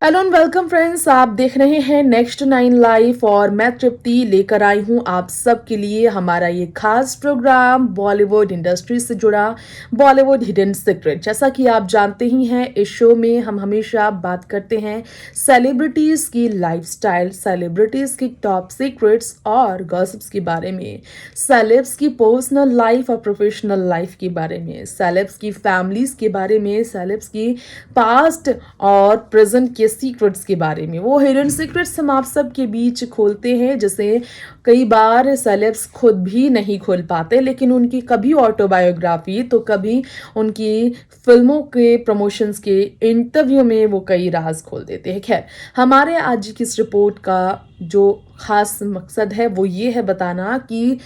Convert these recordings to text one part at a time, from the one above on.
Hello and welcome friends, आप देख रहे हैं नेक्स्ट नाइन लाइफ और मैं तृप्ति लेकर आई हूं आप सबके लिए हमारा ये खास प्रोग्राम बॉलीवुड इंडस्ट्री से जुड़ा बॉलीवुड हिडन सीक्रेट। जैसा कि आप जानते ही हैं, इस शो में हम हमेशा बात करते हैं सेलिब्रिटीज की लाइफस्टाइल, सेलिब्रिटीज की टॉप सीक्रेट्स और गॉसिप्स के बारे में, सेलेब्स की पर्सनल लाइफ और प्रोफेशनल लाइफ के बारे में, सेलेब्स की फैमिलीज के बारे में, सेलेब्स की पास्ट और प्रेजेंट के सीक्रेट्स के बारे में। वो हिडन सीक्रेट्स हम आप सब के बीच खोलते हैं, जिसे कई बार सेलेब्स खुद भी नहीं खोल पाते, लेकिन उनकी कभी ऑटोबायोग्राफी तो कभी उनकी फिल्मों के प्रमोशंस के इंटरव्यू में वो कई राज खोल देते हैं। खैर, हमारे आज की इस रिपोर्ट का जो खास मकसद है वो ये है बताना कि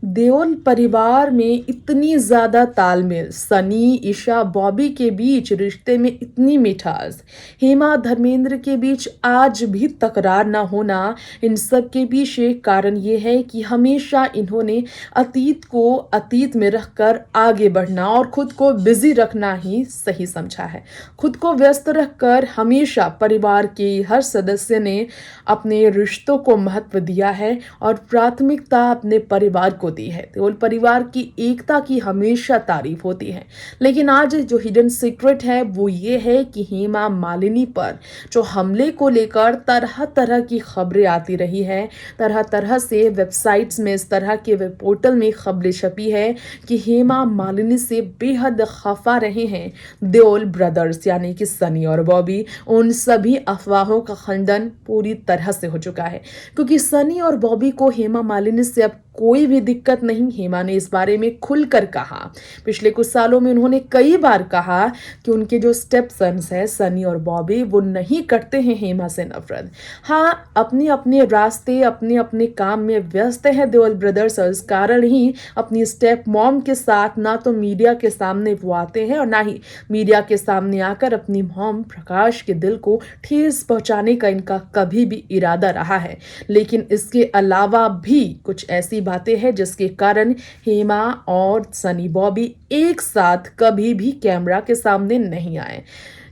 देओल परिवार में इतनी ज्यादा तालमेल, सनी, ईशा, बॉबी के बीच रिश्ते में इतनी मिठास, हेमा धर्मेंद्र के बीच आज भी तकरार ना होना, इन सब के पीछे कारण ये है कि हमेशा इन्होंने अतीत को अतीत में रखकर आगे बढ़ना और खुद को बिजी रखना ही सही समझा है। खुद को व्यस्त रखकर हमेशा परिवार के हर सदस्य ने अपने रिश्तों को महत्व दिया है और प्राथमिकता अपने परिवार को दी है। देओल परिवार की एकता की हमेशा तारीफ होती है, लेकिन आज जो हिडन सीक्रेट है वो ये है कि हेमा मालिनी पर जो हमले को लेकर तरह तरह की खबरें आती रही है, तरह तरह से वेबसाइट्स में, इस तरह के वेब पोर्टल में खबरें छपी है कि हेमा मालिनी से बेहद खफा रहे हैं देओल ब्रदर्स यानी कि सनी और बॉबी। उन सभी अफवाहों का खंडन पूरी तरह से हो चुका है, क्योंकि सनी और बॉबी को हेमा मालिनी से अब कोई भी दिक्कत नहीं। हेमा ने इस बारे में खुलकर कहा। पिछले कुछ सालों में उन्होंने कई बार कहा कि उनके जो स्टेप सन्स हैं सनी और बॉबी, वो नहीं करते हैं हेमा से नफरत। हाँ, अपने अपने रास्ते, अपने अपने काम में व्यस्त है देओल ब्रदर्स, और इस कारण ही अपनी स्टेप मॉम के साथ ना तो मीडिया के सामने वो आते हैं और ना ही मीडिया के सामने आकर अपनी मॉम प्रकाश के दिल को ठेस पहुंचाने का इनका कभी भी इरादा रहा है। लेकिन इसके अलावा भी कुछ ऐसी बातें हैं जिसके कारण हेमा और सनी बॉबी एक साथ कभी भी कैमरा के सामने नहीं आए।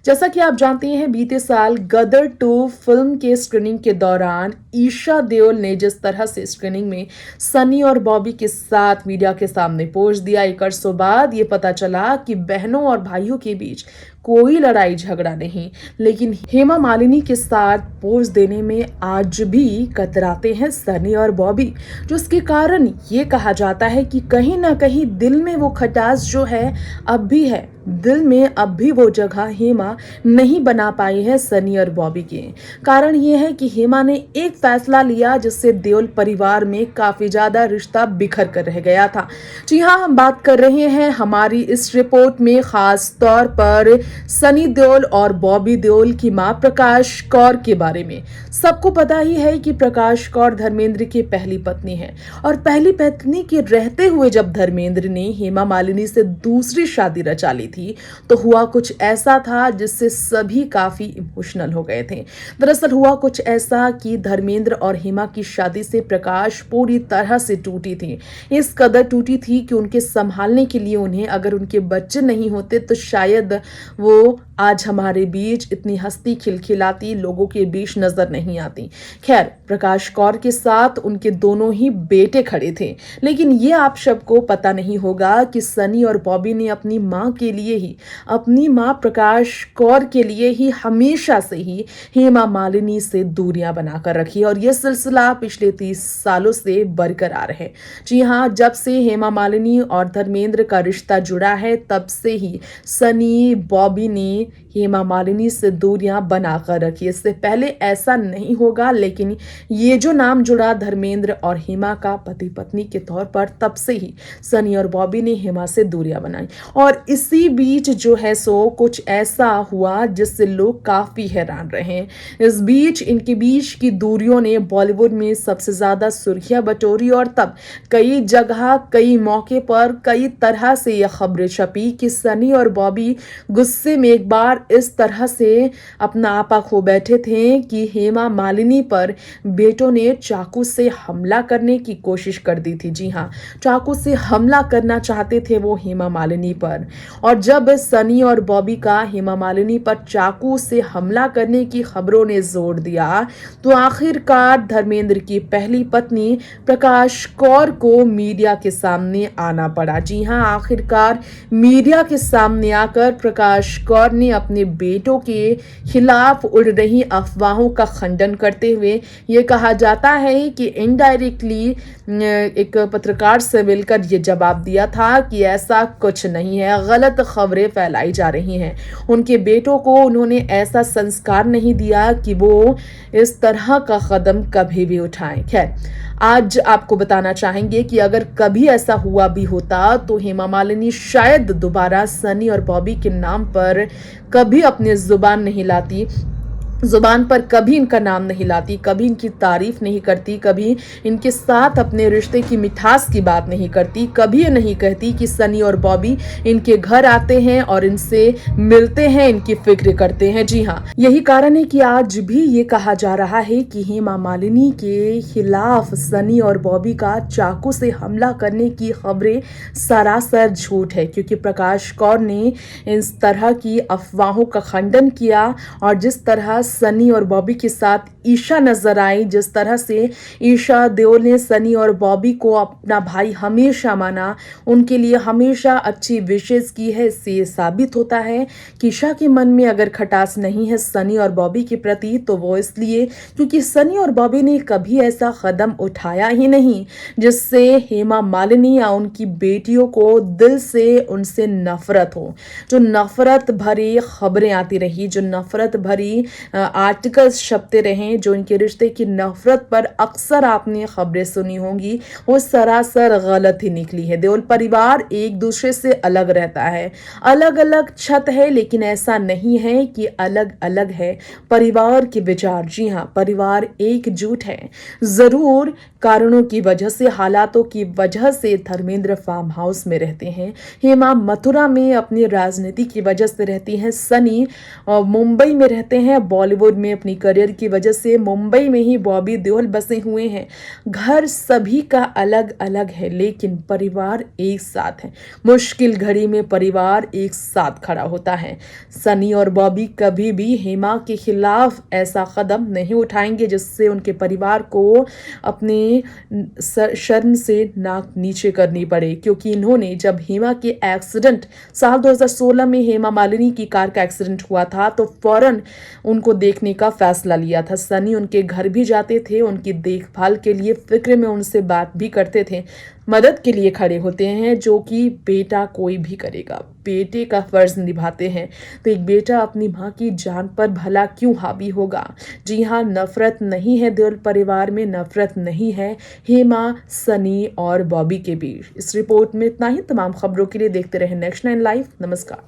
जैसा कि आप जानते हैं, बीते साल गदर 2 फिल्म के स्क्रीनिंग के दौरान ईशा देओल ने जिस तरह से स्क्रीनिंग में सनी और बॉबी के साथ मीडिया के सामने पोज दिया, एक अरसों बाद ये पता चला कि बहनों और भाइयों के बीच कोई लड़ाई झगड़ा नहीं, लेकिन हेमा मालिनी के साथ पोज देने में आज भी कतराते हैं सनी और बॉबी, जिसके कारण ये कहा जाता है कि कहीं ना कहीं दिल में वो खटास जो है अब भी है, दिल में अब भी वो जगह हेमा नहीं बना पाई है सनी और बॉबी के। कारण ये है कि हेमा ने एक फैसला लिया जिससे देओल परिवार में काफी ज्यादा रिश्ता बिखर कर रह गया था। जी हाँ, हम बात कर रहे हैं हमारी इस रिपोर्ट में खास तौर पर सनी देओल और बॉबी देओल की मां प्रकाश कौर के बारे में। सबको पता ही है कि प्रकाश कौर धर्मेंद्र की पहली पत्नी है, और पहली पत्नी के रहते हुए जब धर्मेंद्र ने हेमा मालिनी से दूसरी शादी रचा ली थी तो हुआ कुछ ऐसा था जिससे सभी काफी इमोशनल हो गए थे। दरअसल हुआ कुछ ऐसा कि धर्मेंद्र और हेमा की शादी से प्रकाश पूरी तरह से टूटी थी। इस कदर टूटी थी कि उनके संभालने के लिए उन्हें अगर उनके बच्चे नहीं होते तो शायद वो आज हमारे बीच इतनी हंसती खिलखिलाती लोगों के बीच नजर नहीं आती। खैर, प्रकाश कौर के साथ उनके दोनों ही बेटे खड़े थे, लेकिन ये आप सबको पता नहीं होगा कि सनी और बॉबी ने अपनी मां के लिए ही, अपनी मां प्रकाश कौर के लिए ही हमेशा से ही हेमा मालिनी से दूरियां बनाकर रखी, और यह सिलसिला पिछले 30 सालों से बरकरार है। जी हाँ, जब से हेमा मालिनी और धर्मेंद्र का रिश्ता जुड़ा है तब से ही सनी बॉबी ने हेमा मालिनी से दूरियां बनाकर रखी। इससे पहले ऐसा नहीं होगा, लेकिन ये जो नाम जुड़ा धर्मेंद्र और हेमा का पति पत्नी के तौर पर, तब से ही सनी और बॉबी ने हेमा से दूरियां बनाई। और इसी बीच जो है सो कुछ ऐसा हुआ जिससे लोग काफी हैरान रहे। इस बीच इनके बीच की दूरियों ने बॉलीवुड में सबसे ज्यादा सुर्खियां बटोरी, और तब कई जगह, कई मौके पर कई तरह से यह खबरें छपी कि सनी और बॉबी गुस्से में एक बार इस तरह से अपना आपा खो बैठे थे कि हेमा मालिनी पर बेटों ने चाकू से हमला करने की कोशिश कर दी थी। जी हाँ, चाकू से हमला करना चाहते थे वो हेमा मालिनी पर। और जब सनी और बॉबी का हेमा मालिनी पर चाकू से हमला करने की खबरों ने जोर दिया, तो आखिरकार धर्मेंद्र की पहली पत्नी प्रकाश कौर को मीडिया के सामने आना पड़ा। जी हाँ, आखिरकार मीडिया के सामने आकर प्रकाश कौर ने अपने बेटों के खिलाफ उड़ रही अफवाहों का खंडन करते हुए ये कहा जाता है कि इनडायरेक्टली एक पत्रकार से मिलकर ये जवाब दिया था कि ऐसा कुछ नहीं है, गलत खबरें फैलाई जा रही हैं। उनके बेटों को उन्होंने ऐसा संस्कार नहीं दिया कि वो इस तरह का कदम कभी भी उठाएं। खैर, आज आपको बताना चाहेंगे कि अगर कभी ऐसा हुआ भी होता तो हेमा मालिनी शायद दोबारा सनी और बॉबी के नाम पर कभी अपनी जुबान पर कभी इनका नाम नहीं लाती, कभी इनकी तारीफ नहीं करती, कभी इनके साथ अपने रिश्ते की मिठास की बात नहीं करती, कभी ये नहीं कहती कि सनी और बॉबी इनके घर आते हैं और इनसे मिलते हैं, इनकी फिक्र करते हैं। जी हाँ, यही कारण है कि आज भी ये कहा जा रहा है कि हेमा मालिनी के खिलाफ सनी और बॉबी का चाकू से हमला करने की खबरें सरासर झूठ है, क्योंकि प्रकाश कौर ने इस तरह की अफवाहों का खंडन किया। और जिस तरह सनी और बॉबी के साथ ईशा नजर आई, जिस तरह से ईशा देओल ने सनी और बॉबी को अपना भाई हमेशा माना, उनके लिए हमेशा अच्छी विशेष की है, इससे ये साबित होता है कि ईशा के मन में अगर खटास नहीं है सनी और बॉबी के प्रति, तो वो इसलिए क्योंकि सनी और बॉबी ने कभी ऐसा कदम उठाया ही नहीं जिससे हेमा मालिनी या उनकी बेटियों को दिल से उनसे नफरत हो। जो नफरत भरी खबरें आती रही, जो नफरत भरी आर्टिकल्स छपते रहे, जो इनके रिश्ते की नफरत पर अक्सर आपने खबरें सुनी होंगी, वो सरासर गलत ही निकली है। देओल परिवार एक दूसरे से अलग रहता है, अलग अलग छत है, लेकिन ऐसा नहीं है कि अलग अलग है परिवार के विचार। जी हाँ, परिवार एकजुट है। जरूर कारणों की वजह से, हालातों की वजह से धर्मेंद्र फार्म हाउस में रहते हैं, हेमा मथुरा में अपनी राजनीति की वजह से रहती हैं, सनी मुंबई में रहते हैं, बॉलीवुड में अपनी करियर की वजह से मुंबई में ही बॉबी देओल बसे हुए हैं। घर सभी का अलग अलग है, लेकिन परिवार एक साथ है। मुश्किल घड़ी में परिवार एक साथ खड़ा होता है। सनी और बॉबी कभी भी हेमा के खिलाफ ऐसा कदम नहीं उठाएंगे जिससे उनके परिवार को अपने शर्म से नाक नीचे करनी पड़े, क्योंकि इन्होंने जब हेमा के एक्सीडेंट साल 2016 में हेमा मालिनी की कार का एक्सीडेंट हुआ था, तो फौरन उनको देखने का फैसला लिया था। सनी उनके घर भी जाते थे, उनकी देखभाल के लिए फिक्र में उनसे बात भी करते थे, मदद के लिए खड़े होते हैं, जो कि बेटा कोई भी करेगा, बेटे का फर्ज निभाते हैं। तो एक बेटा अपनी माँ की जान पर भला क्यों हावी होगा। जी हाँ, नफरत नहीं है देओल परिवार में, नफरत नहीं है हेमा, सनी और बॉबी के बीच। इस रिपोर्ट में इतना ही। तमाम खबरों के लिए देखते रहे नेक्स्ट 9 लाइव। नमस्कार।